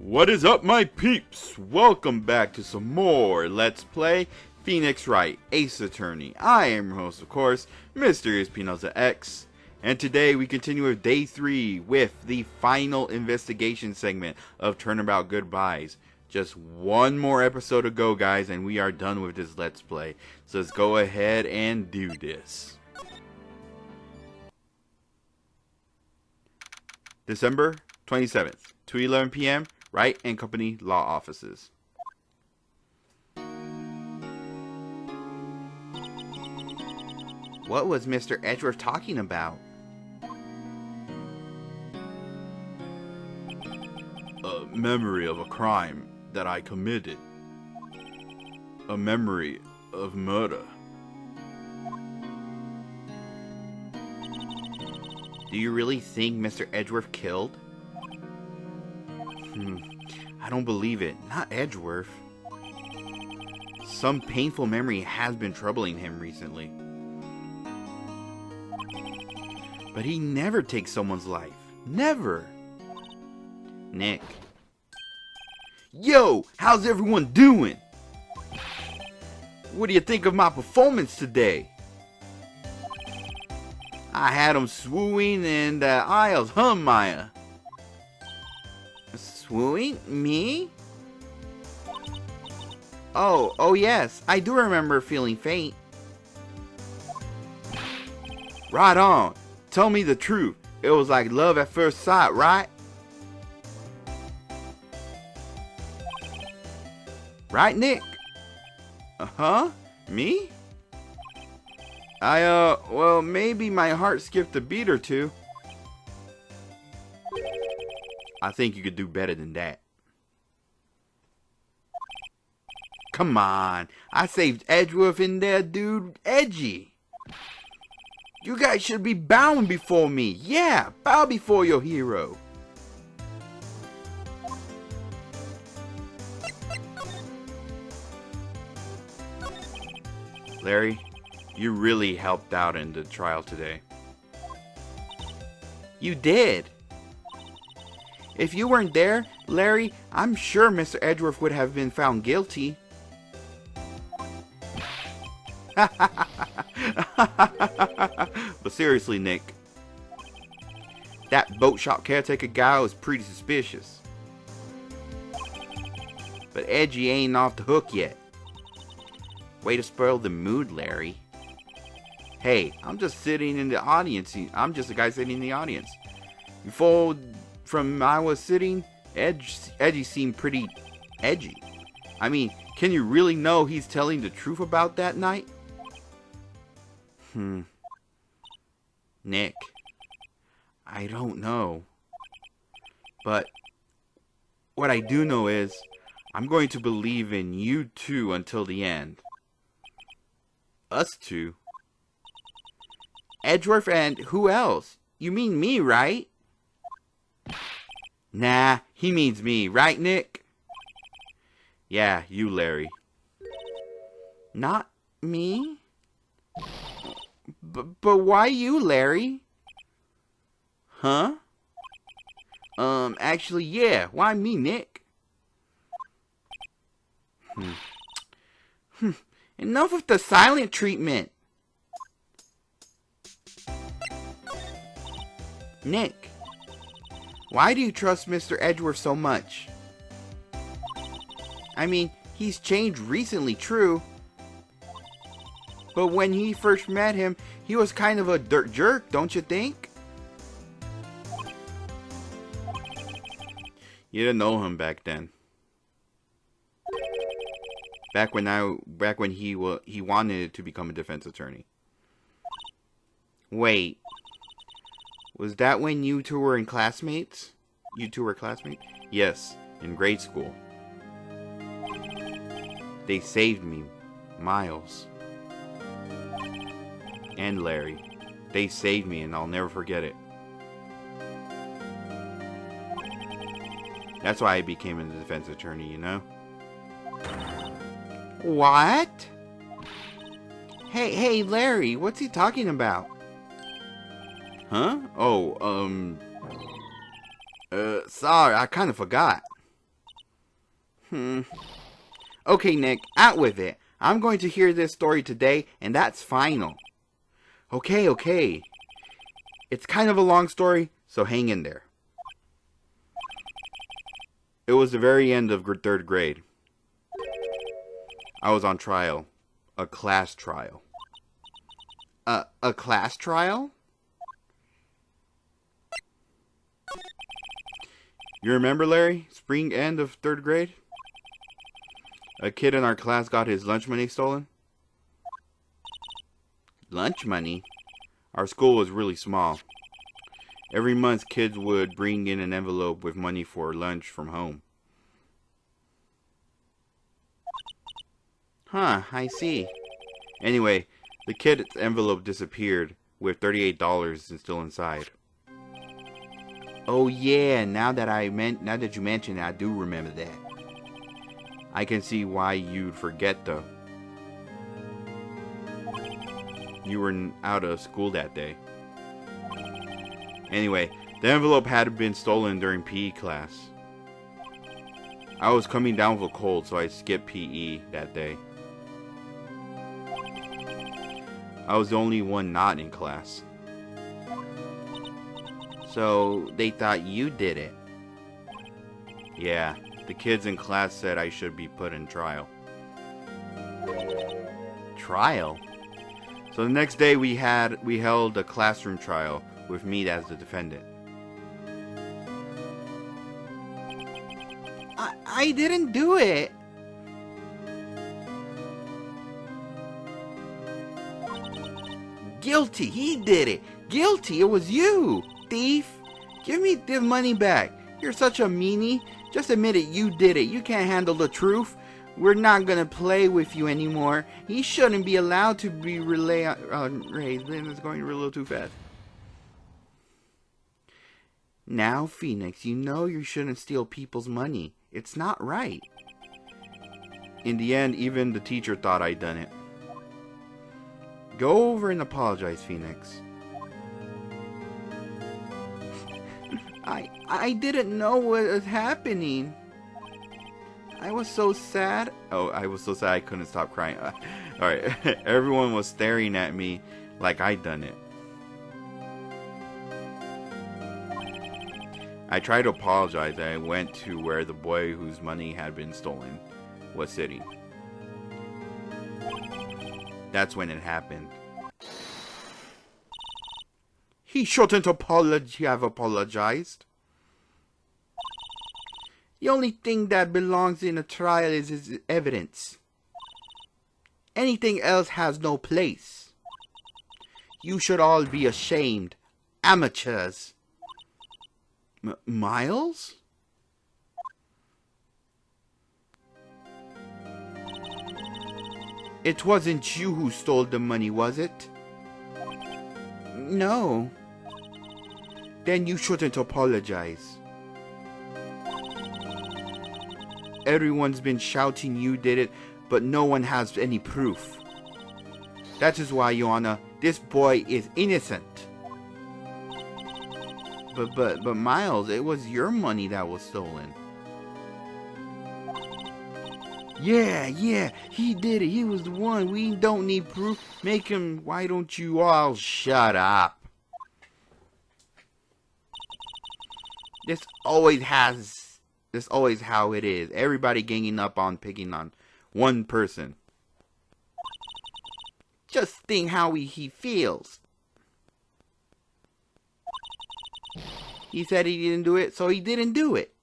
What is up, my peeps? Welcome back to some more Let's Play Phoenix Wright, Ace Attorney. I am your host, of course, Mysterious Peanuts X. And today we continue with Day 3 with the final investigation segment of Turnabout Goodbyes. Just one more episode to go, guys, and we are done with this Let's Play. So let's go ahead and do this. December 27th, 2:11 p.m. Wright and Company Law Offices. What was Mr. Edgeworth talking about? A memory of a crime that I committed. A memory of murder. Do you really think Mr. Edgeworth killed? I don't believe it. Not Edgeworth. Some painful memory has been troubling him recently. But he never takes someone's life. Never. Nick. Yo, how's everyone doing? What do you think of my performance today? I had him swooning in the aisles, huh, Maya? Swooning? Me? Oh yes, I do remember feeling faint. Right on. Tell me the truth. It was like love at first sight, right? Right, Nick? Uh-huh? Me? Well, maybe my heart skipped a beat or two. I think you could do better than that. Come on. I saved Edgeworth in there, dude. Edgy. You guys should be bowing before me. Yeah, bow before your hero. Larry, you really helped out in the trial today. You did. If you weren't there, Larry, I'm sure Mr. Edgeworth would have been found guilty. But seriously, Nick, that boat shop caretaker guy was pretty suspicious. But Edgy ain't off the hook yet. Way to spoil the mood, Larry. Hey, I'm just sitting in the audience. I'm just a guy sitting in the audience. Before from I was sitting, Edgy seemed pretty edgy. I mean, can you really know he's telling the truth about that night? Nick, I don't know. But what I do know is I'm going to believe in you two until the end. Us two? Edgeworth and who else? You mean me, right? Nah, he means me, right, Nick? Yeah, you, Larry. Not me? But why you, Larry? Huh? Actually, yeah, why me, Nick? Enough of the silent treatment. Nick, why do you trust Mr. Edgeworth so much? I mean, he's changed recently, true. But when he first met him, he was kind of a dirt jerk, don't you think? You didn't know him back then. Back when he wanted to become a defense attorney. Wait. Was that when you two were classmates? You two were classmates? Yes, in grade school. They saved me, Miles. And Larry. They saved me and I'll never forget it. That's why I became a defense attorney, you know? What? Hey, Larry, what's he talking about? Huh? Oh, sorry, I kind of forgot. Okay, Nick, out with it. I'm going to hear this story today, and that's final. Okay. It's kind of a long story, so hang in there. It was the very end of 3rd grade. I was on trial. A class trial. A class trial? You remember, Larry? Spring end of 3rd grade? A kid in our class got his lunch money stolen. Lunch money? Our school was really small. Every month, kids would bring in an envelope with money for lunch from home. Huh, I see. Anyway, the kid's envelope disappeared with $38 still inside. Oh yeah, now that you mention it, I do remember that. I can see why you'd forget though. You were out of school that day. Anyway, the envelope had been stolen during PE class. I was coming down with a cold, so I skipped PE that day. I was the only one not in class. So, they thought you did it. Yeah, the kids in class said I should be put in trial. Trial? So the next day we held a classroom trial with me as the defendant. I didn't do it. Guilty, he did it. Guilty, it was you, thief. Give me the money back. You're such a meanie. Just admit it, you did it. You can't handle the truth. We're not gonna play with you anymore. He shouldn't be allowed to be raised. It's going a little too fast. Now, Phoenix, you know you shouldn't steal people's money. It's not right. In the end, even the teacher thought I'd done it. Go over and apologize, Phoenix. I didn't know what was happening. I was so sad. Oh, I was so sad I couldn't stop crying. Alright, everyone was staring at me like I'd done it. I tried to apologize and I went to where the boy whose money had been stolen was sitting. That's when it happened. He shouldn't have apologized. The only thing that belongs in a trial is his evidence. Anything else has no place. You should all be ashamed. Amateurs. Miles? It wasn't you who stole the money, was it? No. Then you shouldn't apologize. Everyone's been shouting you did it, but no one has any proof. That is why, Your Honor, this boy is innocent. But Miles, it was your money that was stolen. Yeah, he did it. He was the one. We don't need proof. Make him. Why don't you all shut up? This always how it is. Everybody ganging up on picking on one person. Just think how he feels. He said he didn't do it, so he didn't do it.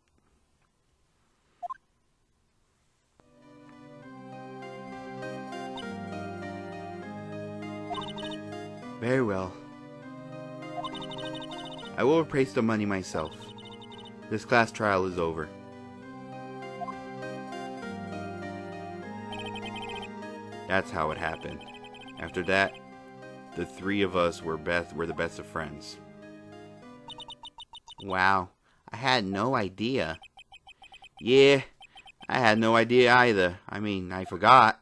Very well. I will replace the money myself. This class trial is over. That's how it happened. After that, the three of us were the best of friends. Wow, I had no idea. Yeah, I had no idea either. I mean, I forgot.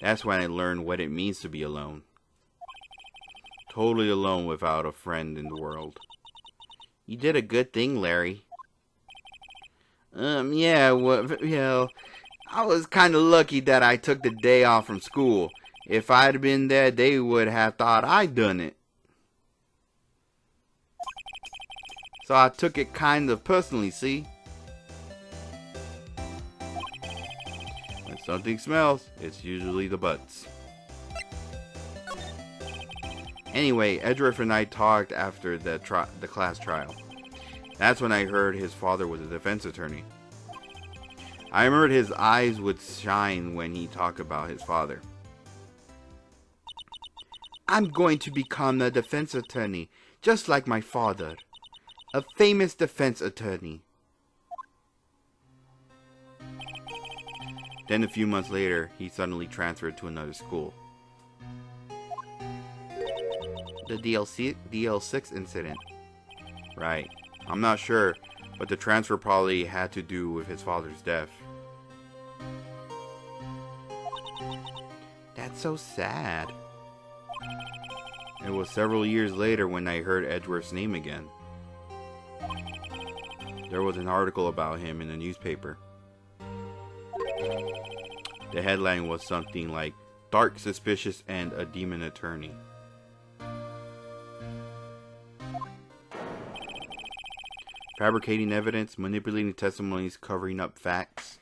That's when I learned what it means to be alone. Totally alone without a friend in the world. You did a good thing, Larry. Yeah, well, I was kind of lucky that I took the day off from school. If I'd been there, they would have thought I'd done it. So I took it kind of personally, see? When something smells, it's usually the butts. Anyway, Edgeworth and I talked after the class trial. That's when I heard his father was a defense attorney. I remembered his eyes would shine when he talked about his father. I'm going to become a defense attorney, just like my father. A famous defense attorney. Then a few months later, he suddenly transferred to another school. The DL6 incident. Right. I'm not sure, but the transfer probably had to do with his father's death. That's so sad. It was several years later when I heard Edgeworth's name again. There was an article about him in the newspaper. The headline was something like, "Dark, Suspicious, and a Demon Attorney." Fabricating evidence, manipulating testimonies, covering up facts.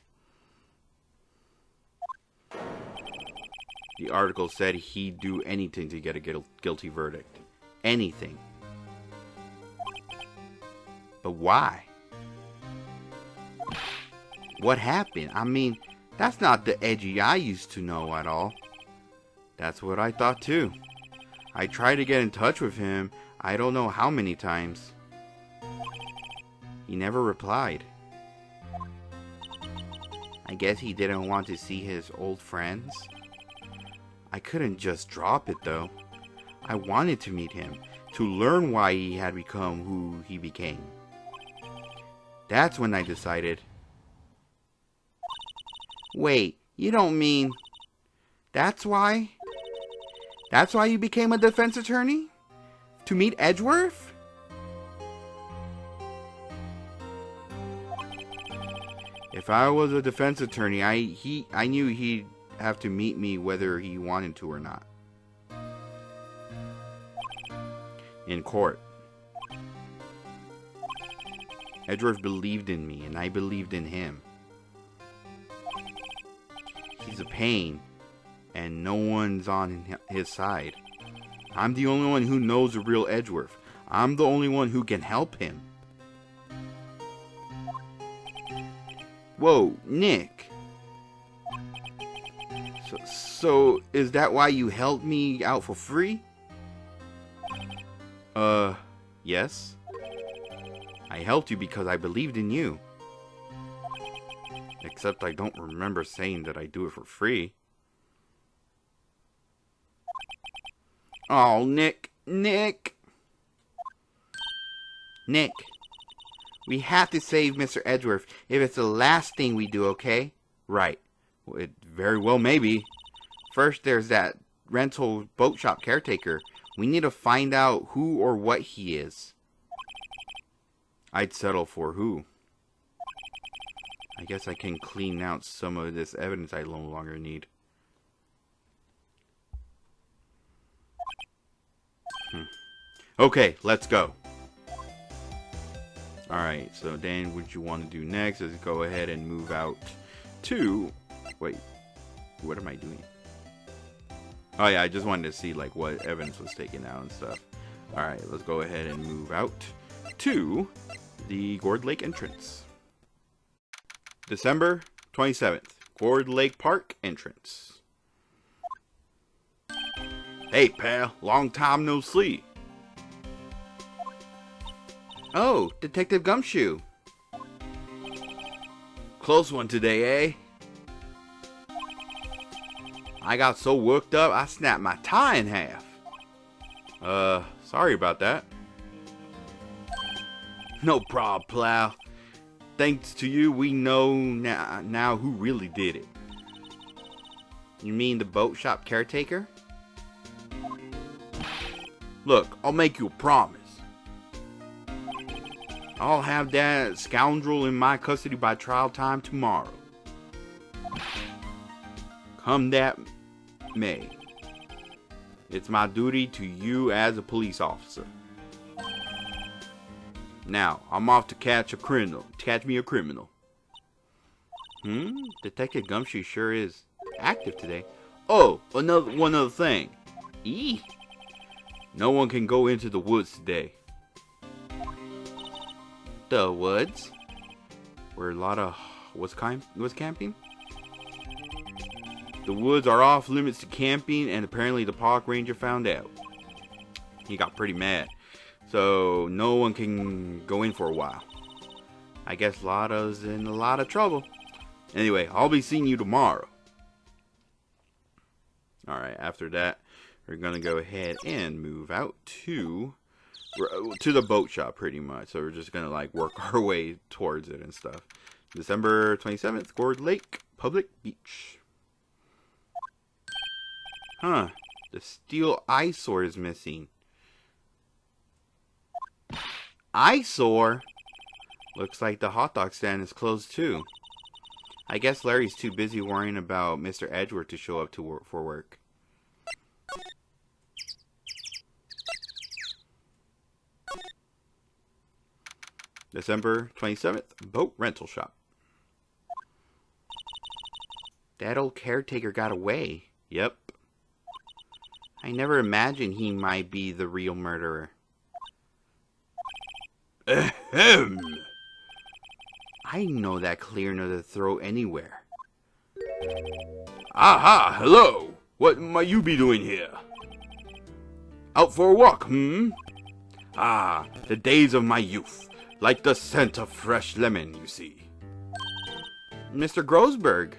The article said he'd do anything to get a guilty verdict. Anything. But why? What happened? I mean, that's not the Edgy I used to know at all. That's what I thought too. I tried to get in touch with him, I don't know how many times. He never replied. I guess he didn't want to see his old friends. I couldn't just drop it though. I wanted to meet him, to learn why he had become who he became. That's when I decided. Wait, you don't mean... That's why? That's why you became a defense attorney? To meet Edgeworth? If I was a defense attorney, I knew he'd have to meet me whether he wanted to or not. In court. Edgeworth believed in me, and I believed in him. He's a pain, and no one's on his side. I'm the only one who knows the real Edgeworth. I'm the only one who can help him. Whoa, Nick. So is that why you helped me out for free? Yes. I helped you because I believed in you. Except I don't remember saying that I do it for free. Oh, Nick. We have to save Mr. Edgeworth if it's the last thing we do, okay? Right. Well, it very well may be. First, there's that rental boat shop caretaker. We need to find out who or what he is. I'd settle for who. I guess I can clean out some of this evidence I no longer need. Okay, let's go. Alright, so then what you want to do next is go ahead and move out to... Wait, what am I doing? Oh yeah, I just wanted to see like what evidence was taken out and stuff. Alright, let's go ahead and move out to the Gourd Lake entrance. December 27th, Gourd Lake Park entrance. Hey pal, long time no see. Oh, Detective Gumshoe. Close one today, eh? I got so worked up, I snapped my tie in half. Sorry about that. No prob, pal. Thanks to you, we know now who really did it. You mean the boat shop caretaker? Look, I'll make you a promise. I'll have that scoundrel in my custody by trial time tomorrow. Come that may. It's my duty to you as a police officer. Now, I'm off to catch a criminal. Catch me a criminal. Detective Gumshoe sure is active today. Oh, one other thing. No one can go into the woods today. The woods? Where Lotta was camping? The woods are off limits to camping, and apparently the park ranger found out. He got pretty mad. So no one can go in for a while. I guess Lotta's in a lot of trouble. Anyway, I'll be seeing you tomorrow. Alright, after that, we're going to go ahead and move out to the boat shop pretty much. So we're just going to like work our way towards it and stuff. December 27th, Gourd Lake, Public Beach. Huh, the steel eyesore is missing. Eyesore? Looks like the hot dog stand is closed too. I guess Larry's too busy worrying about Mr. Edgeworth to show up for work. December 27th, boat rental shop. That old caretaker got away. Yep. I never imagined he might be the real murderer. Ahem. I know that clear enough to throw anywhere. Aha, hello. What might you be doing here? Out for a walk, Ah, the days of my youth. Like the scent of fresh lemon, you see. Mr. Grossberg.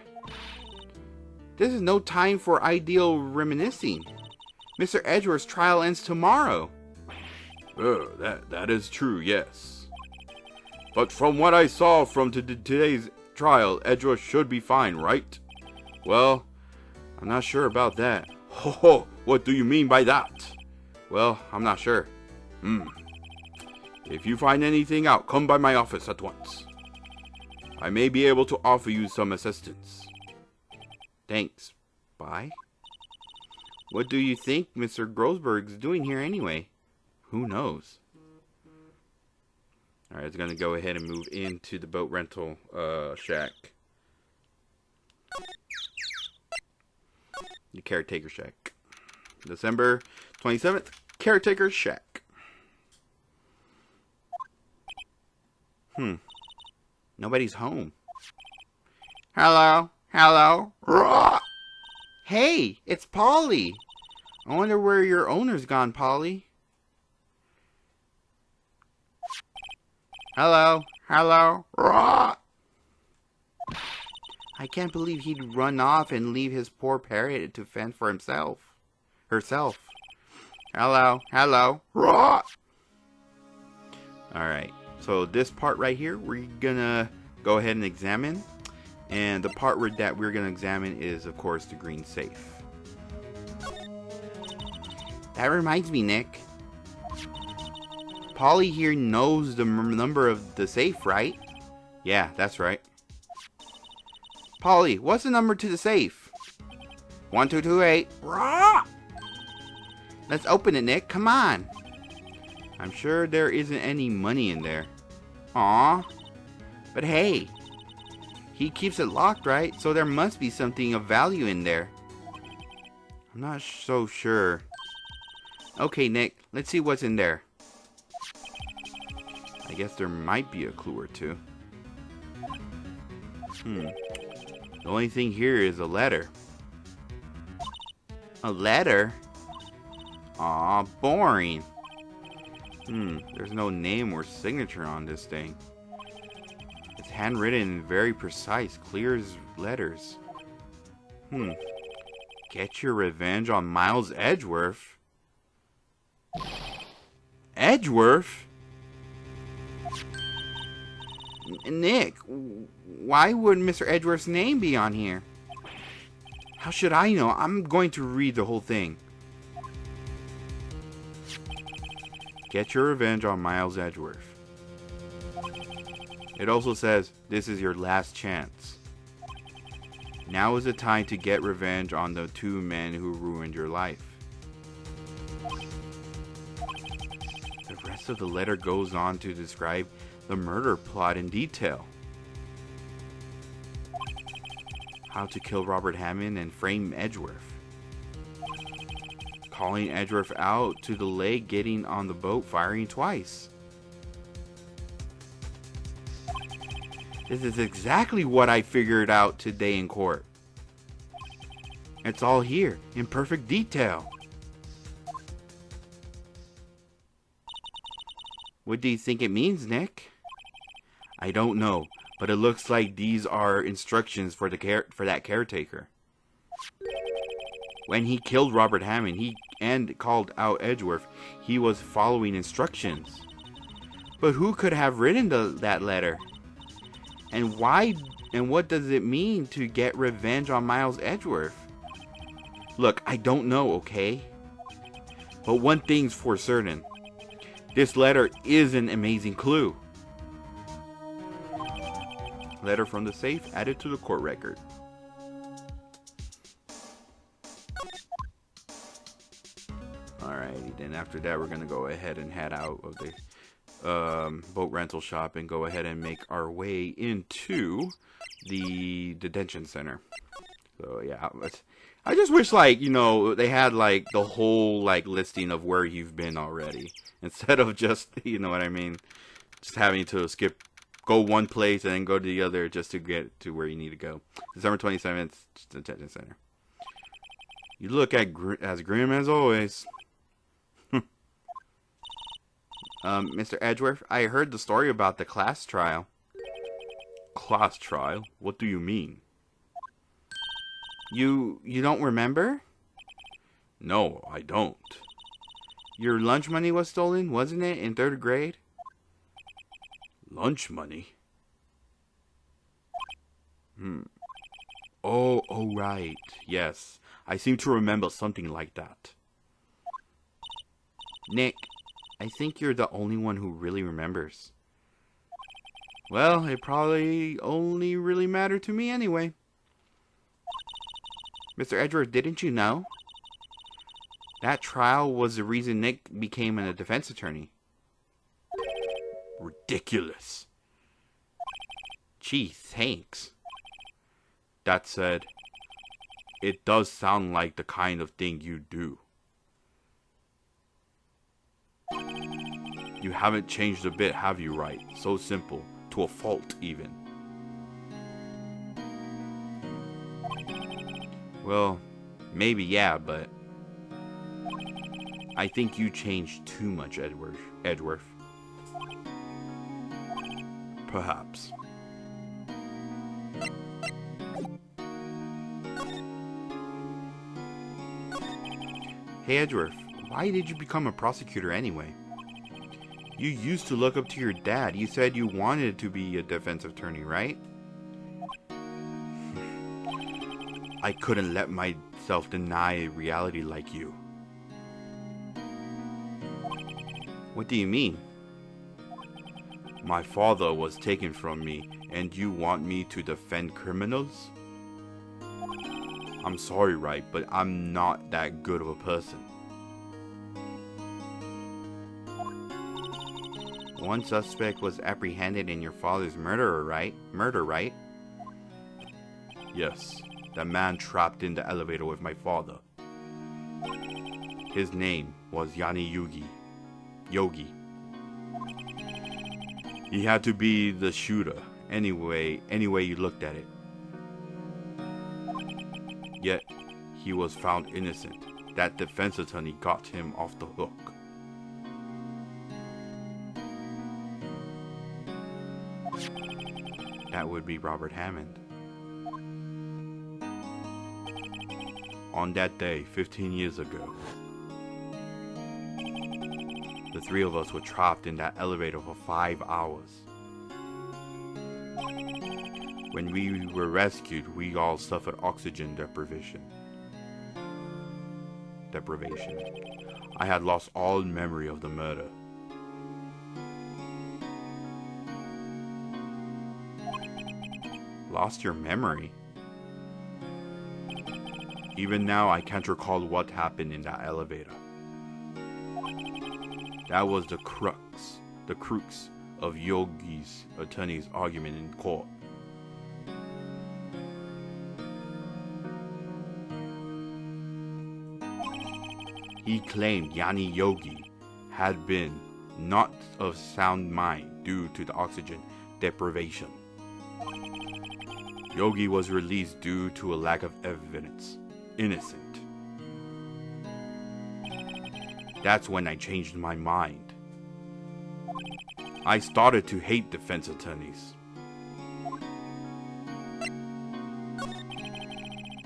This is no time for ideal reminiscing. Mr. Edgeworth's trial ends tomorrow. That is true, yes. But from what I saw from today's trial, Edgeworth should be fine, right? Well, I'm not sure about that. Ho, what do you mean by that? Well, I'm not sure. If you find anything out, come by my office at once. I may be able to offer you some assistance. Thanks. Bye. What do you think Mr. Grossberg's doing here anyway? Who knows? Alright, it's going to go ahead and move into the boat rental shack. The caretaker shack. December 27th, caretaker shack. Nobody's home. Hello? Hello? Hey, it's Polly. I wonder where your owner's gone, Polly. Hello? Hello? I can't believe he'd run off and leave his poor parrot to fend for herself. Hello? Hello? Alright, so this part right here, we're gonna go ahead and examine. And the part that we're gonna examine is, of course, the green safe. That reminds me, Nick. Polly here knows the number of the safe, right? Yeah, that's right. Polly, what's the number to the safe? 1228. Let's open it, Nick. Come on. I'm sure there isn't any money in there. Aw. But hey, he keeps it locked, right? So there must be something of value in there. I'm not so sure. Okay, Nick, let's see what's in there. I guess there might be a clue or two. The only thing here is a letter. A letter? Aw, boring. There's no name or signature on this thing. It's handwritten and very precise, clear as letters. Get your revenge on Miles Edgeworth? Edgeworth? Nick, why would Mr. Edgeworth's name be on here? How should I know? I'm going to read the whole thing. Get your revenge on Miles Edgeworth. It also says, this is your last chance. Now is the time to get revenge on the two men who ruined your life. The rest of the letter goes on to describe the murder plot in detail. How to kill Robert Hammond and frame Edgeworth. Calling Edgeworth out to the lake, getting on the boat, firing twice. This is exactly what I figured out today in court. It's all here, in perfect detail. What do you think it means, Nick? I don't know, but it looks like these are instructions for that caretaker. When he killed Robert Hammond and called out Edgeworth, he was following instructions. But who could have written that letter? And why and what does it mean to get revenge on Miles Edgeworth? Look, I don't know, okay? But one thing's for certain. This letter is an amazing clue. Letter from the safe added to the court record. Alrighty, then after that we're gonna go ahead and head out of the boat rental shop and go ahead and make our way into the detention center. So yeah, I just wish, like, you know, they had like the whole like listing of where you've been already, instead of just, you know what I mean, just having to go one place and then go to the other just to get to where you need to go. December 27th, detention center. You look as grim as always. Mr. Edgeworth, I heard the story about the class trial. Class trial? What do you mean? You don't remember? No, I don't. Your lunch money was stolen, wasn't it, in 3rd grade? Lunch money? Oh, right. Yes. I seem to remember something like that. Nick, I think you're the only one who really remembers. Well, it probably only really mattered to me anyway. Mr. Edgeworth, didn't you know? That trial was the reason Nick became a defense attorney. Ridiculous. Gee, thanks. That said, it does sound like the kind of thing you do. You haven't changed a bit, have you, Wright? So simple. To a fault, even. Well, maybe yeah, but I think you changed too much, Edgeworth. Perhaps. Hey, Edgeworth, why did you become a prosecutor anyway? You used to look up to your dad. You said you wanted to be a defense attorney, right? I couldn't let myself deny reality like you. What do you mean? My father was taken from me, and you want me to defend criminals? I'm sorry, Wright, but I'm not that good of a person. One suspect was apprehended in your father's murder, right? Yes, that man trapped in the elevator with my father. His name was Yanni Yogi. He had to be the shooter, anyway you looked at it. Yet, he was found innocent. That defense attorney got him off the hook. That would be Robert Hammond. On that day, 15 years ago, the three of us were trapped in that elevator for 5 hours. When we were rescued, we all suffered oxygen deprivation. I had lost all memory of the murder. lost your memory? Even now, I can't recall what happened in that elevator. That was the crux of Yogi's attorney's argument in court. He claimed Yanni Yogi had been not of sound mind due to the oxygen deprivation. Yogi was released due to a lack of evidence. Innocent. That's when I changed my mind. I started to hate defense attorneys.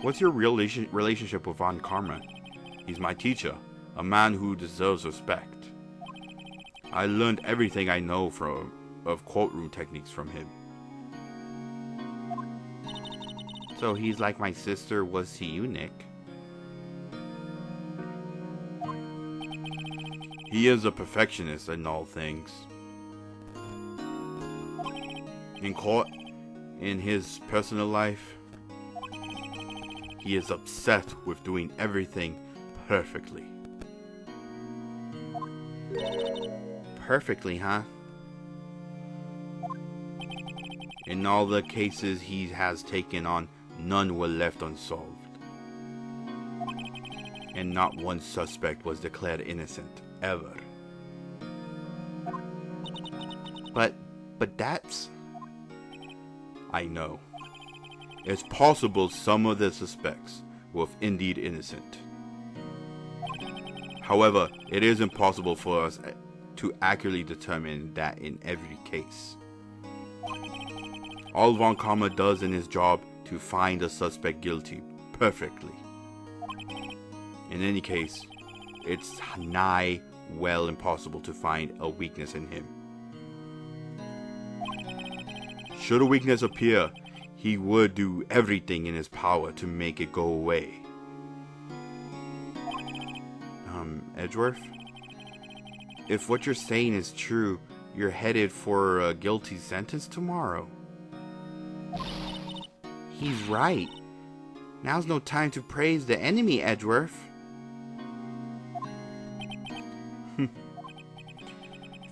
What's your relationship with kharma? He's my teacher, a man who deserves respect. I learned everything I know of courtroom techniques from him. So he's like my sister was to you, Nick. He is a perfectionist in all things. In court, in his personal life, he is obsessed with doing everything perfectly. Perfectly, huh? In all the cases he has taken on, none were left unsolved. And not one suspect was declared innocent, ever. But that's... I know. It's possible some of the suspects were indeed innocent. However, it is impossible for us to accurately determine that in every case. All von Kharma does in his job to find a suspect guilty perfectly. In any case, it's nigh well impossible to find a weakness in him. Should a weakness appear, he would do everything in his power to make it go away. Edgeworth? If what you're saying is true, you're headed for a guilty sentence tomorrow. He's right. Now's no time to praise the enemy, Edgeworth.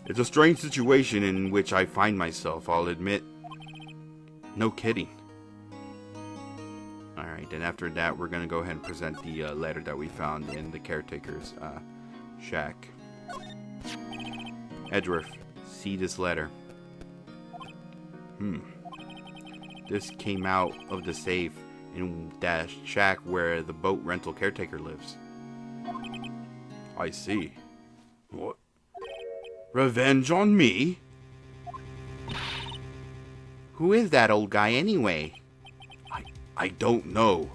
It's a strange situation in which I find myself, I'll admit. No kidding. Alright, then after that, we're going to go ahead and present the letter that we found in the caretaker's shack. Edgeworth, see this letter. This came out of the safe in that shack where the boat rental caretaker lives. I see. What? Revenge on me? Who is that old guy anyway? I don't know.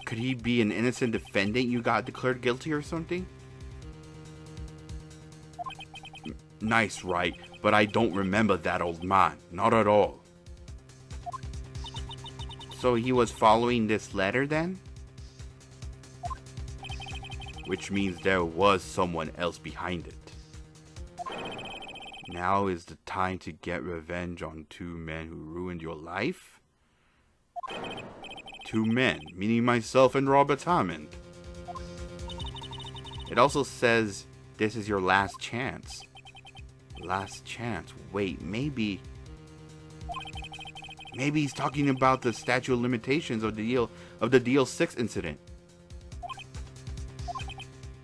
Could he be an innocent defendant you got declared guilty or something? Nice, Wright, but I don't remember that old man. Not at all. So he was following this letter then? Which means there was someone else behind it. Now is the time to get revenge on two men who ruined your life? Two men, meaning myself and Robert Hammond. It also says this is your last chance. Last chance. Wait, maybe he's talking about the statute of limitations of the DL6 incident.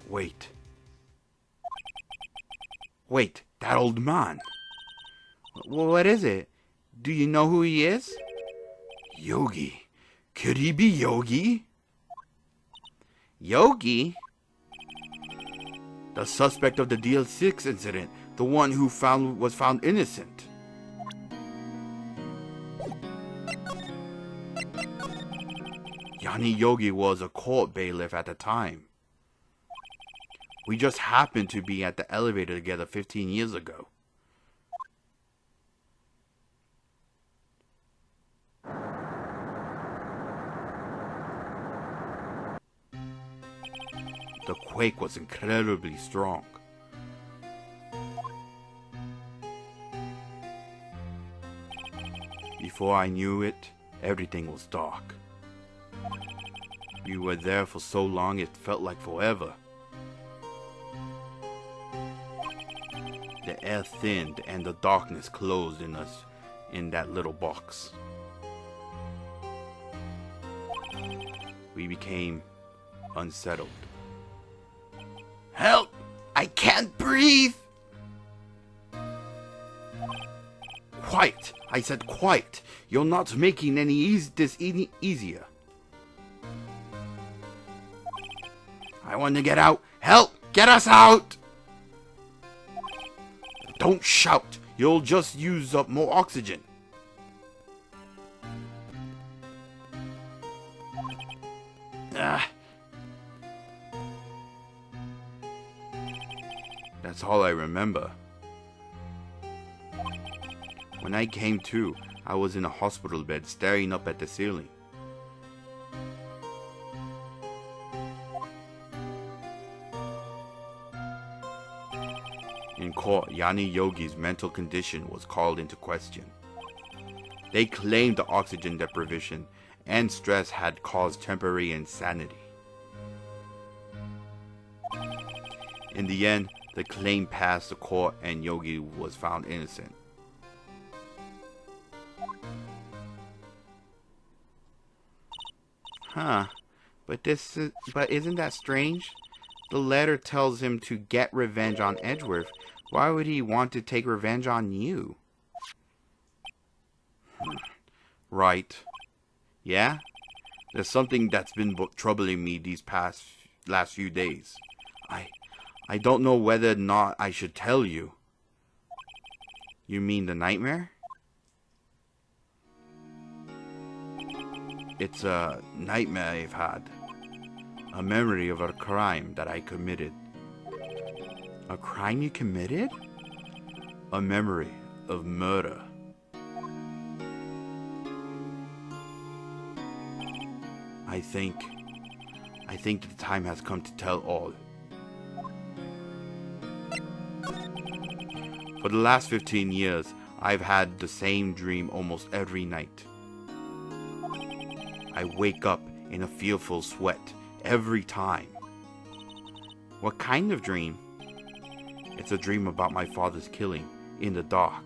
Wait, that old man. What is it? Do you know who he is? Yogi. Could he be Yogi? Yogi? The suspect of the DL6 incident. The one who was found innocent. Yanni Yogi was a court bailiff at the time. We just happened to be at the elevator together 15 years ago. The quake was incredibly strong. Before I knew it, everything was dark. We were there for so long it felt like forever. The air thinned and the darkness closed in us in that little box. We became unsettled. Help! I can't breathe! Quiet! I said quiet! You're not making this any easier. I want to get out! Help! Get us out! Don't shout! You'll just use up more oxygen. That's all I remember. When I came to, I was in a hospital bed staring up at the ceiling. In court, Yanni Yogi's mental condition was called into question. They claimed the oxygen deprivation and stress had caused temporary insanity. In the end, the claim passed the court and Yogi was found innocent. Huh, but isn't that strange? The letter tells him to get revenge on Edgeworth. Why would he want to take revenge on you? Right. Yeah? There's something that's been troubling me these last few days. I don't know whether or not I should tell you. You mean the nightmare? It's a nightmare I've had. A memory of a crime that I committed. A crime you committed? A memory of murder. I think the time has come to tell all. For the last 15 years, I've had the same dream almost every night. I wake up in a fearful sweat every time. What kind of dream? It's a dream about my father's killing in the dark.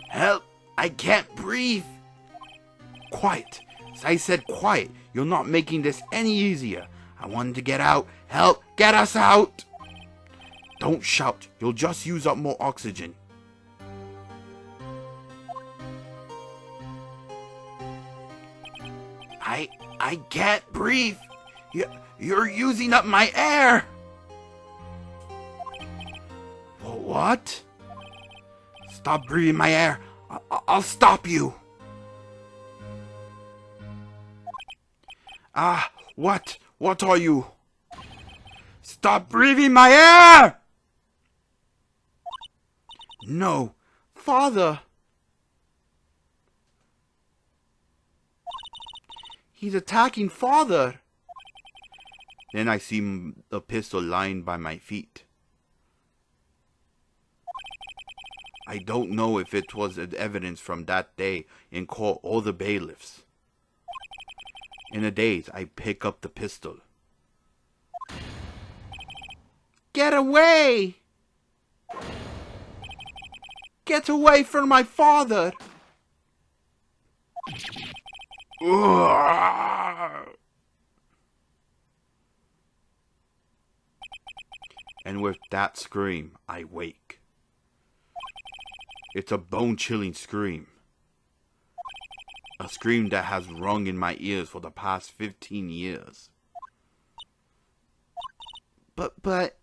Help! I can't breathe! Quiet! I said quiet! You're not making this any easier. I wanted to get out. Help! Get us out! Don't shout. You'll just use up more oxygen. I can't breathe. You're using up my air. What? Stop breathing my air. I'll stop you. What? What are you? Stop breathing my air! No, Father. He's attacking Father. Then I see a pistol lying by my feet. I don't know if it was evidence from that day in court or the bailiffs. In a daze, I pick up the pistol. Get away! Get away from my father! And with that scream, I wake. It's a bone-chilling scream. A scream that has rung in my ears for the past 15 years. But...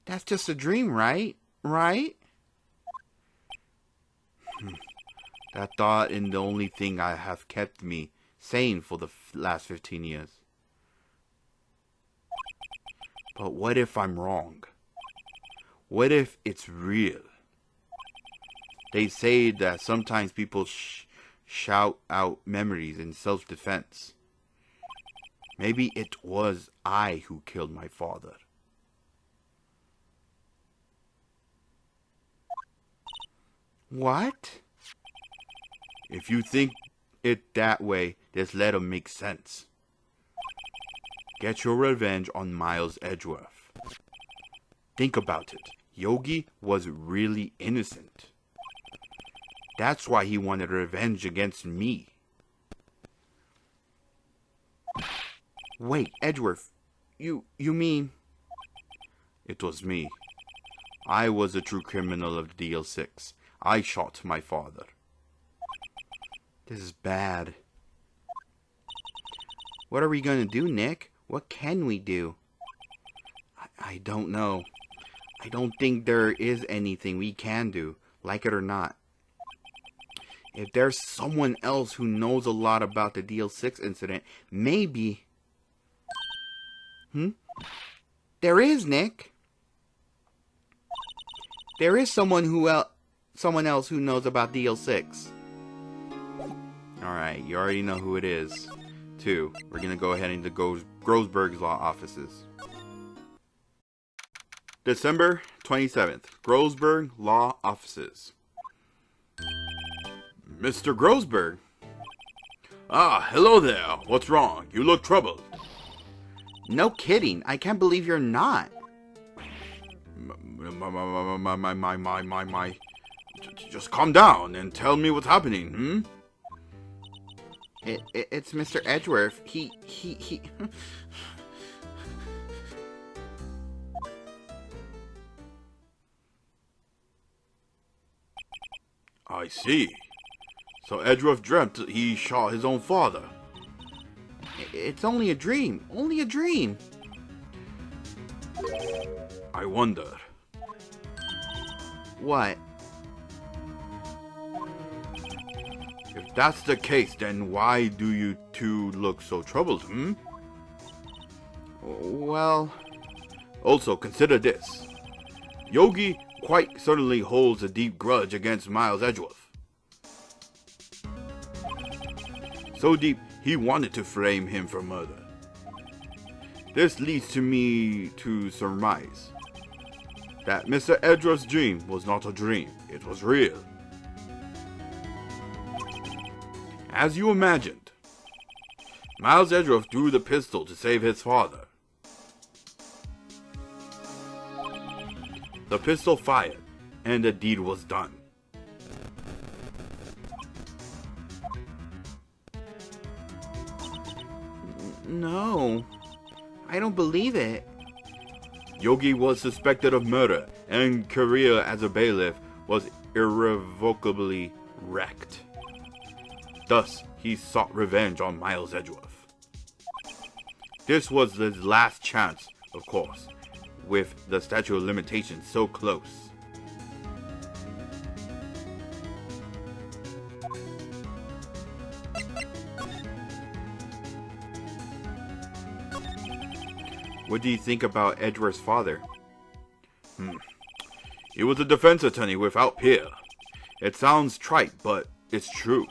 That's just a dream, right? Right? That thought is the only thing I have kept me sane for the last 15 years. But what if I'm wrong? What if it's real? They say that sometimes people shout out memories in self-defense. Maybe it was I who killed my father. What? If you think it that way, this letter makes sense. Get your revenge on Miles Edgeworth. Think about it. Yogi was really innocent. That's why he wanted revenge against me. Wait, Edgeworth, you mean... It was me. I was the true criminal of DL6. I shot my father. This is bad. What are we gonna do, Nick? What can we do? I don't know. I don't think there is anything we can do, like it or not. If there's someone else who knows a lot about the DL6 incident, maybe... There is, Nick. There is someone else who knows about DL6. Alright, you already know who it is. 2. We're gonna go ahead into Grossberg's law offices. December 27th, Grossberg Law Offices. Mr. Grossberg? Ah, hello there. What's wrong? You look troubled. No kidding. I can't believe you're not. Just calm down and tell me what's happening, It's Mr. Edgeworth. He... I see. So Edgeworth dreamt he shot his own father. It's only a dream. Only a dream. I wonder. What? If that's the case, then why do you two look so troubled, Well... Also, consider this. Yogi quite certainly holds a deep grudge against Miles Edgeworth. So deep, he wanted to frame him for murder. This leads me to surmise that Mr. Edgeworth's dream was not a dream, it was real. As you imagined, Miles Edgeworth drew the pistol to save his father. The pistol fired, and the deed was done. No, I don't believe it. Yogi was suspected of murder, and career as a bailiff was irrevocably wrecked. Thus, he sought revenge on Miles Edgeworth. This was his last chance, of course, with the statute of limitations so close. What do you think about Edgeworth's father? He was a defense attorney without peer. It sounds trite, but it's true.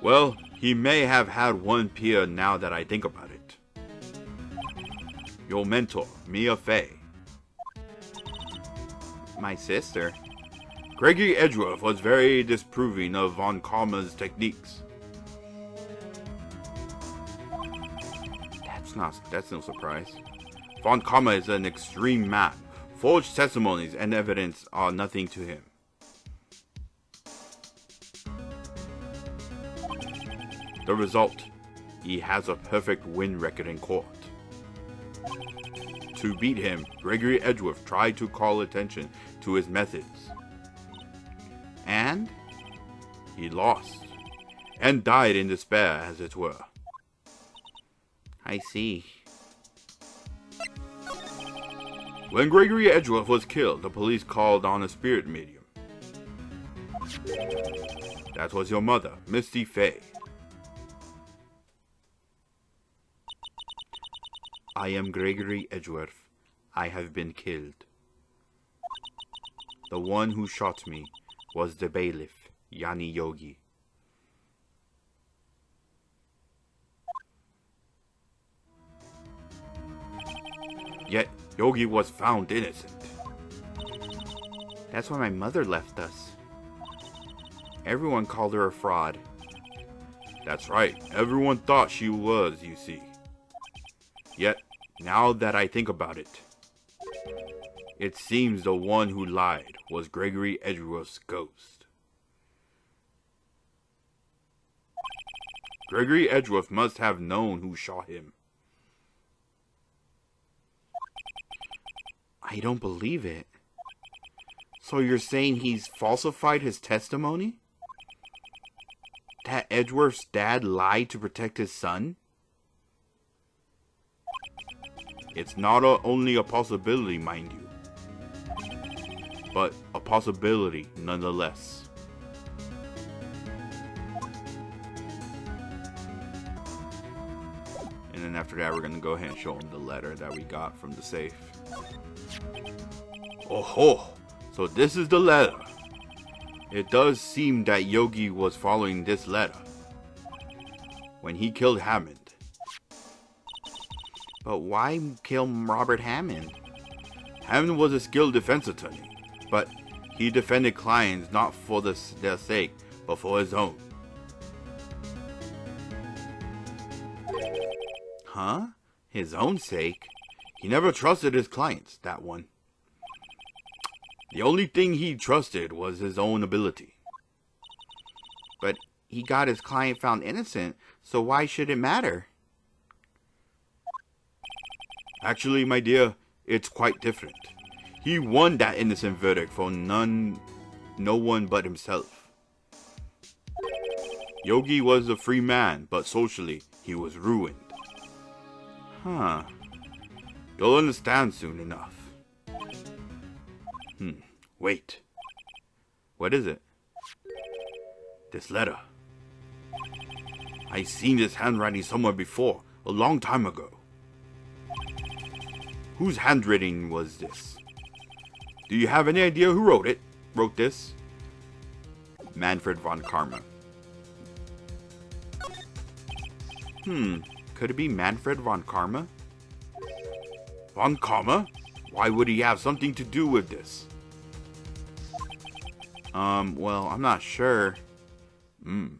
Well, he may have had one peer now that I think about it. Your mentor, Mia Fey. My sister? Gregory Edgeworth was very disapproving of von Kharma's techniques. That's no surprise. Von Kharma is an extreme man. Forged testimonies and evidence are nothing to him. The result, he has a perfect win record in court. To beat him, Gregory Edgeworth tried to call attention to his methods. And he lost, and died in despair, as it were. I see. When Gregory Edgeworth was killed, the police called on a spirit medium. That was your mother, Misty Fey. I am Gregory Edgeworth. I have been killed. The one who shot me was the bailiff, Yanni Yogi. Yet, Yogi was found innocent. That's why my mother left us. Everyone called her a fraud. That's right, everyone thought she was, you see. Yet, now that I think about it, it seems the one who lied was Gregory Edgeworth's ghost. Gregory Edgeworth must have known who shot him. I don't believe it. So you're saying he's falsified his testimony? That Edgeworth's dad lied to protect his son? It's not only a possibility, mind you, but a possibility nonetheless. And then after that, we're going to go ahead and show him the letter that we got from the safe. Oh ho! So this is the letter. It does seem that Yogi was following this letter when he killed Hammond. But why kill Robert Hammond? Hammond was a skilled defense attorney, but he defended clients not for their sake, but for his own. Huh? His own sake? He never trusted his clients, that one. The only thing he trusted was his own ability. But he got his client found innocent, so why should it matter? Actually, my dear, it's quite different. He won that innocent verdict for no one but himself. Yogi was a free man, but socially, he was ruined. Huh. You'll understand soon enough. Wait. What is it? This letter. I seen this handwriting somewhere before, a long time ago. Whose handwriting was this? Do you have any idea who wrote this? Manfred von Kharma. Could it be Manfred von Kharma? Von Kharma? Why would he have something to do with this? Well, I'm not sure. Von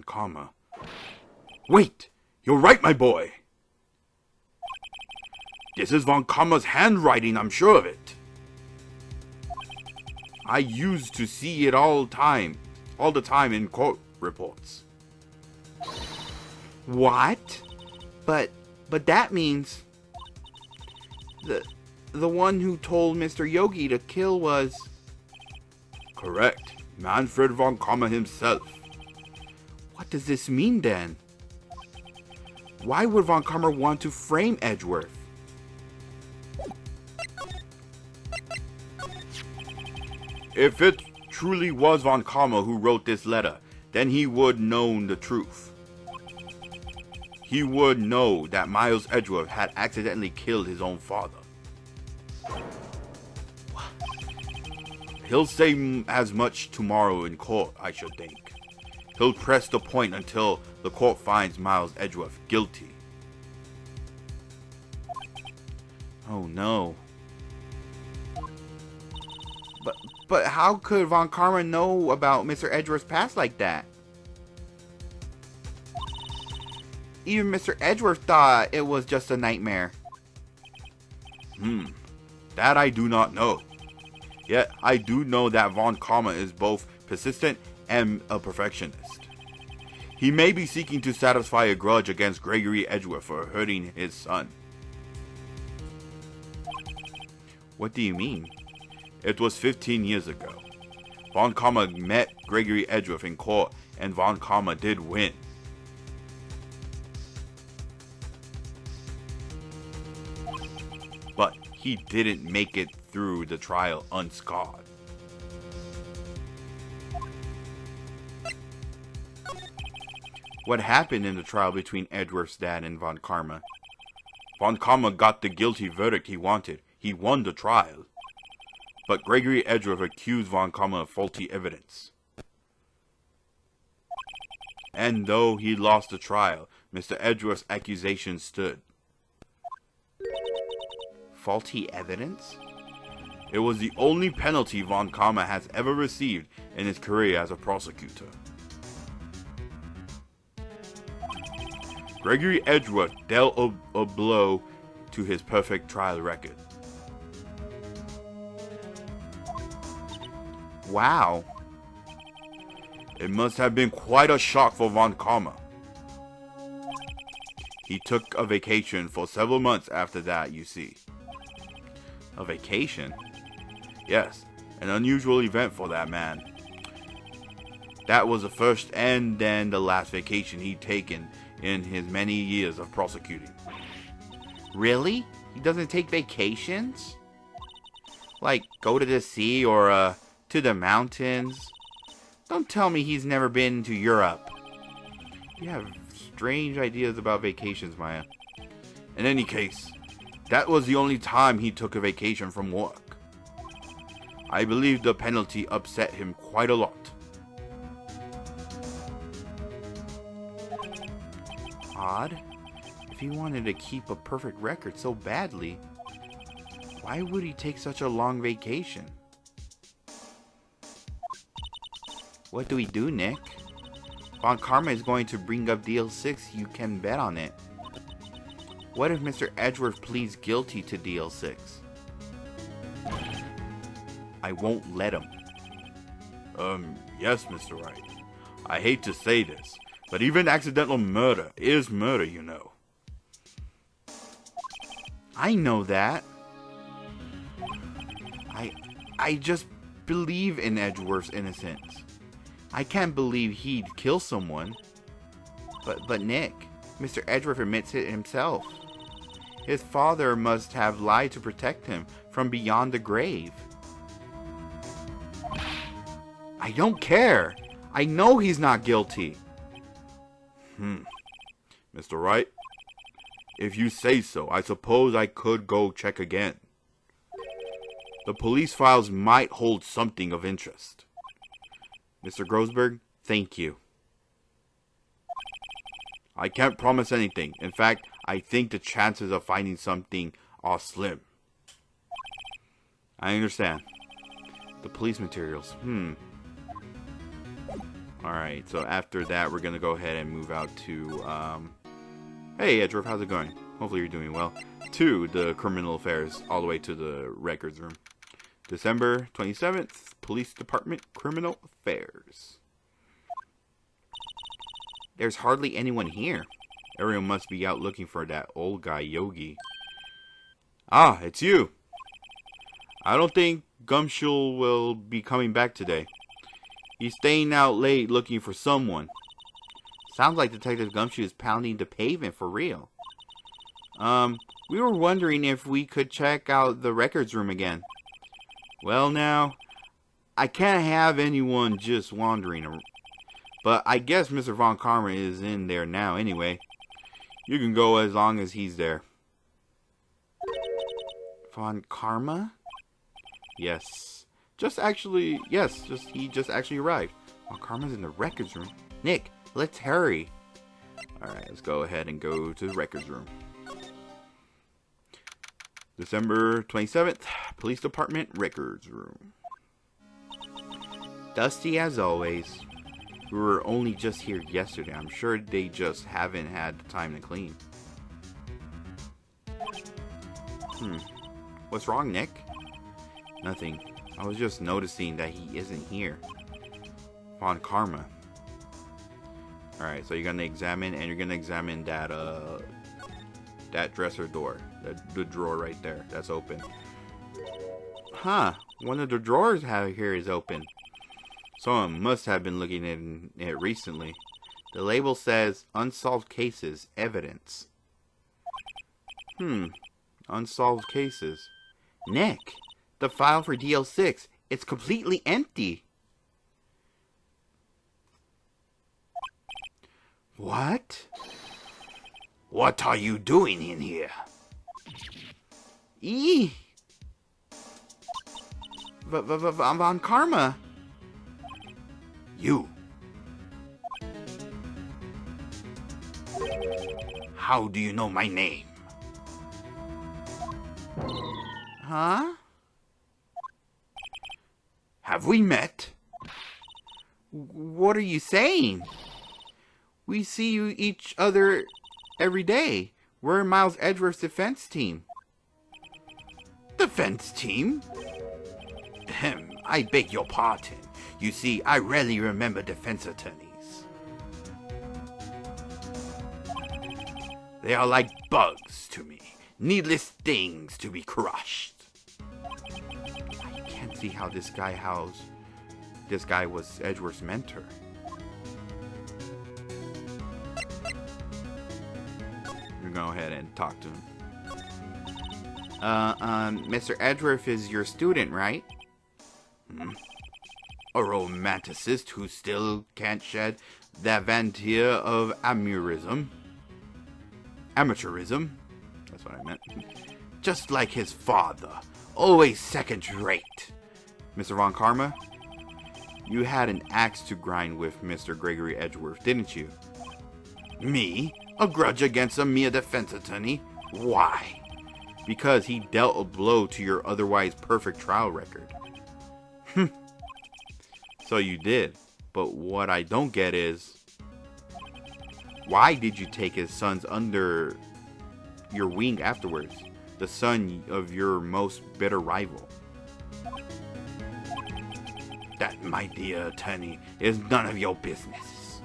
Kharma. Wait! You're right, my boy! This is von Kharma's handwriting, I'm sure of it. I used to see it all the time in court reports. What? But that means the one who told Mr. Yogi to kill was... Correct. Manfred von Kharma himself. What does this mean then? Why would von Kharma want to frame Edgeworth? If it truly was von Kharma who wrote this letter, then he would know the truth. He would know that Miles Edgeworth had accidentally killed his own father. He'll say as much tomorrow in court, I should think. He'll press the point until the court finds Miles Edgeworth guilty. Oh no. But how could von Kharma know about Mr. Edgeworth's past like that? Even Mr. Edgeworth thought it was just a nightmare. That I do not know. Yet I do know that von Kharma is both persistent and a perfectionist. He may be seeking to satisfy a grudge against Gregory Edgeworth for hurting his son. What do you mean? It was 15 years ago. Von Kharma met Gregory Edgeworth in court, and von Kharma did win. But he didn't make it through the trial unscarred. What happened in the trial between Edgeworth's dad and von Kharma? Von Kharma got the guilty verdict he wanted. He won the trial. But Gregory Edgeworth accused von Kharma of faulty evidence. And though he lost the trial, Mr. Edgeworth's accusation stood. Faulty evidence? It was the only penalty von Kharma has ever received in his career as a prosecutor. Gregory Edgeworth dealt a blow to his perfect trial record. Wow. It must have been quite a shock for von Kharma. He took a vacation for several months after that, you see. A vacation? Yes, an unusual event for that man. That was the first and then the last vacation he'd taken in his many years of prosecuting. Really? He doesn't take vacations? Like, go to the sea or, to the mountains? Don't tell me he's never been to Europe. You have strange ideas about vacations, Maya. In any case, that was the only time he took a vacation from work. I believe the penalty upset him quite a lot. Odd. If he wanted to keep a perfect record so badly, why would he take such a long vacation? What do we do, Nick? Von Kharma is going to bring up DL6, you can bet on it. What if Mr. Edgeworth pleads guilty to DL6? I won't let him. Yes, Mr. Wright. I hate to say this, but even accidental murder is murder, you know. I know that. I just believe in Edgeworth's innocence. I can't believe he'd kill someone. But Nick, Mr. Edgeworth admits it himself. His father must have lied to protect him from beyond the grave. I don't care. I know he's not guilty. Mr. Wright, if you say so, I suppose I could go check again. The police files might hold something of interest. Mr. Grossberg, thank you. I can't promise anything. In fact, I think the chances of finding something are slim. I understand. The police materials. Alright, so after that, we're going to go ahead and move out to, hey, Edgeworth, how's it going? Hopefully you're doing well. To the criminal affairs, all the way to the records room. December 27th, Police Department, Criminal Affairs. There's hardly anyone here. Everyone must be out looking for that old guy, Yogi. Ah, it's you. I don't think Gumshoe will be coming back today. He's staying out late looking for someone. Sounds like Detective Gumshoe is pounding the pavement for real. We were wondering if we could check out the records room again. Well now, I can't have anyone just wandering. But I guess Mr. von Kharma is in there now anyway. You can go as long as he's there. Von Kharma? Yes. He just actually arrived. Von Kharma's in the records room. Nick, let's hurry. Alright, let's go ahead and go to the records room. December 27th, Police Department, Records Room. Dusty as always. We were only just here yesterday. I'm sure they just haven't had the time to clean. What's wrong, Nick? Nothing. I was just noticing that he isn't here. Von Kharma. Alright, so you're gonna examine, and you're gonna examine that, that dresser door. The drawer right there. That's open. Huh. One of the drawers here is open. Someone must have been looking in it recently. The label says, Unsolved Cases, Evidence. Unsolved cases. Nick, the file for DL6, it's completely empty. What? What are you doing in here? Von Kharma. You. How do you know my name? Huh? Have we met? What are you saying? We see you each other every day. We're Miles Edgeworth's defense team. Defense team? I beg your pardon. You see, I rarely remember defense attorneys. They are like bugs to me. Needless things to be crushed. I can't see how this guy was Edgeworth's mentor. We're gonna go ahead and talk to him. Mr. Edgeworth is your student, right? A romanticist who still can't shed the veneer of amateurism. That's what I meant. Just like his father. Always second rate. Mr. Von Kharma, you had an axe to grind with Mr. Gregory Edgeworth, didn't you? Me? A grudge against a mere defense attorney? Why? Because he dealt a blow to your otherwise perfect trial record. So you did. But what I don't get is, why did you take his sons under your wing afterwards? The son of your most bitter rival. That, my dear attorney, is none of your business.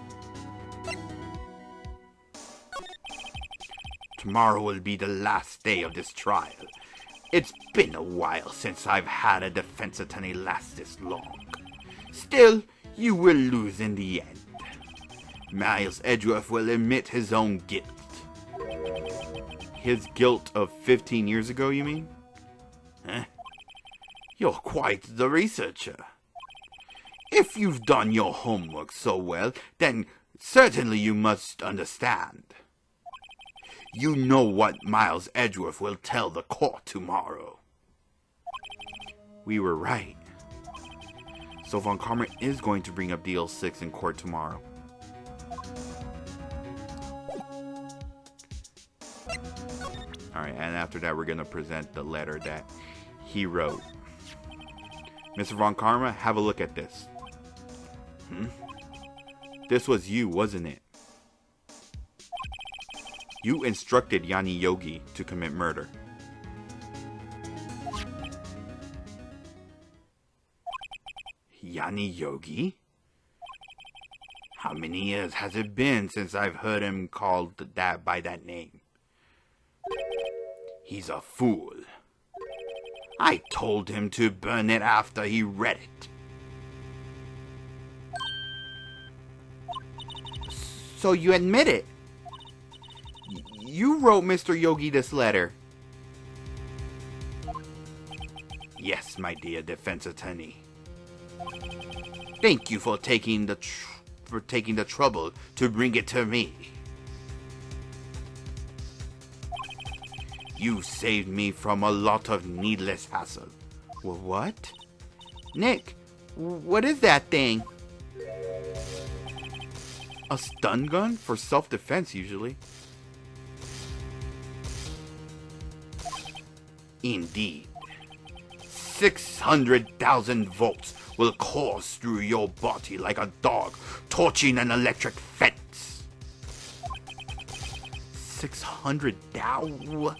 Tomorrow will be the last day of this trial. It's been a while since I've had a defense attorney last this long. Still, you will lose in the end. Miles Edgeworth will admit his own guilt. His guilt of 15 years ago, you mean? Huh? You're quite the researcher. If you've done your homework so well, then certainly you must understand. You know what Miles Edgeworth will tell the court tomorrow. We were right. So Von Kharma is going to bring up DL6 in court tomorrow. Alright, and after that we're going to present the letter that he wrote. Mr. Von Kharma, have a look at this. This was you, wasn't it? You instructed Yanni Yogi to commit murder. Yanni Yogi? How many years has it been since I've heard him called that by that name? He's a fool. I told him to burn it after he read it. So you admit it? You wrote Mr. Yogi this letter. Yes, my dear defense attorney. Thank you for taking the trouble to bring it to me. You saved me from a lot of needless hassle. What? Nick, what is that thing? A stun gun for self-defense, usually. Indeed. 600,000 volts will course through your body like a dog torching an electric fence. 600,000?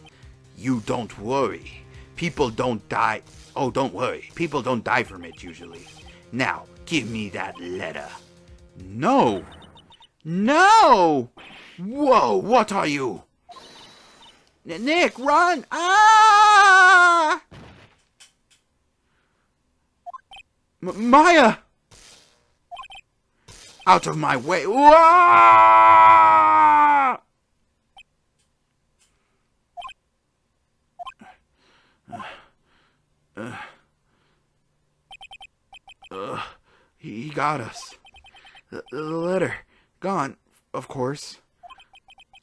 You don't worry. People don't die. Oh, don't worry. People don't die from it usually. Now, give me that letter. No. No! Whoa, what are you? Nick, run! Ah! Maya! Out of my way! Wah! He got us. The letter. Gone, of course.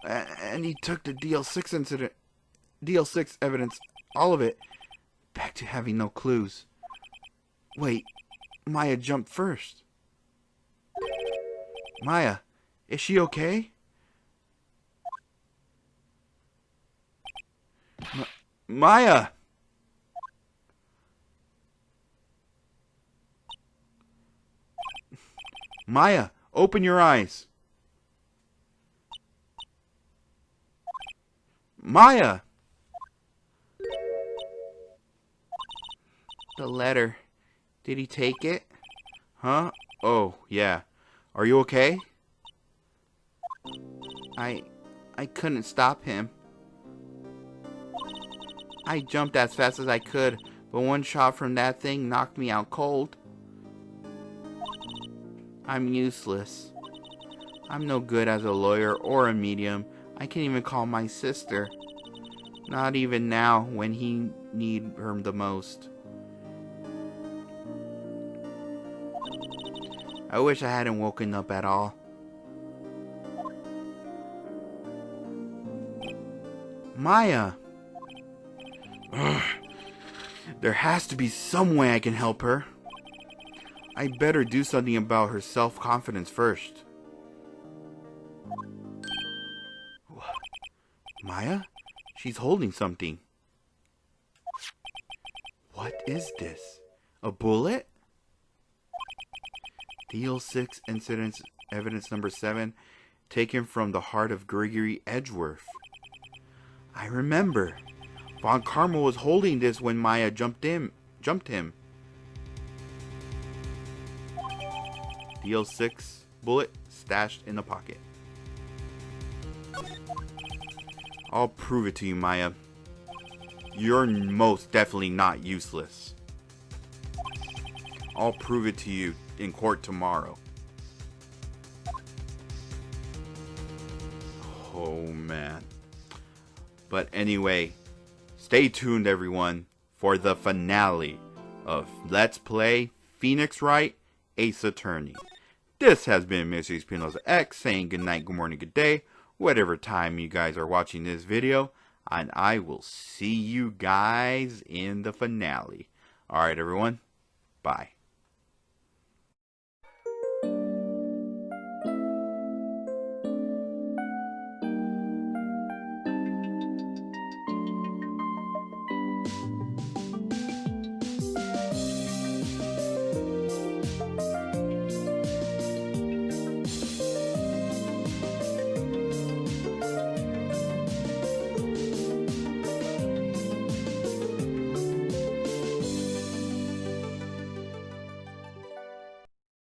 And he took the DL6 evidence, all of it, back to having no clues. Wait, Maya jumped first. Maya, is she okay? Maya! Maya, open your eyes. Maya! The letter. Did he take it? Huh? Oh, yeah. Are you okay? I couldn't stop him. I jumped as fast as I could, but one shot from that thing knocked me out cold. I'm useless. I'm no good as a lawyer or a medium. I can't even call my sister. Not even now, when he need her the most. I wish I hadn't woken up at all. Maya! Ugh. There has to be some way I can help her. I better do something about her self-confidence first. Maya? She's holding something. What is this? A bullet? Deal 6 incidents, evidence number 7, taken from the heart of Gregory Edgeworth. I remember. Von Kharma was holding this when Maya jumped him. Deal 6 bullet stashed in the pocket. I'll prove it to you, Maya. You're most definitely not useless. I'll prove it to you in court tomorrow. Oh man. But anyway, stay tuned everyone for the finale of Let's Play Phoenix Wright Ace Attorney. This has been Mr. Espinosa X saying good night, good morning, good day, whatever time you guys are watching this video, and I will see you guys in the finale. Alright everyone, bye.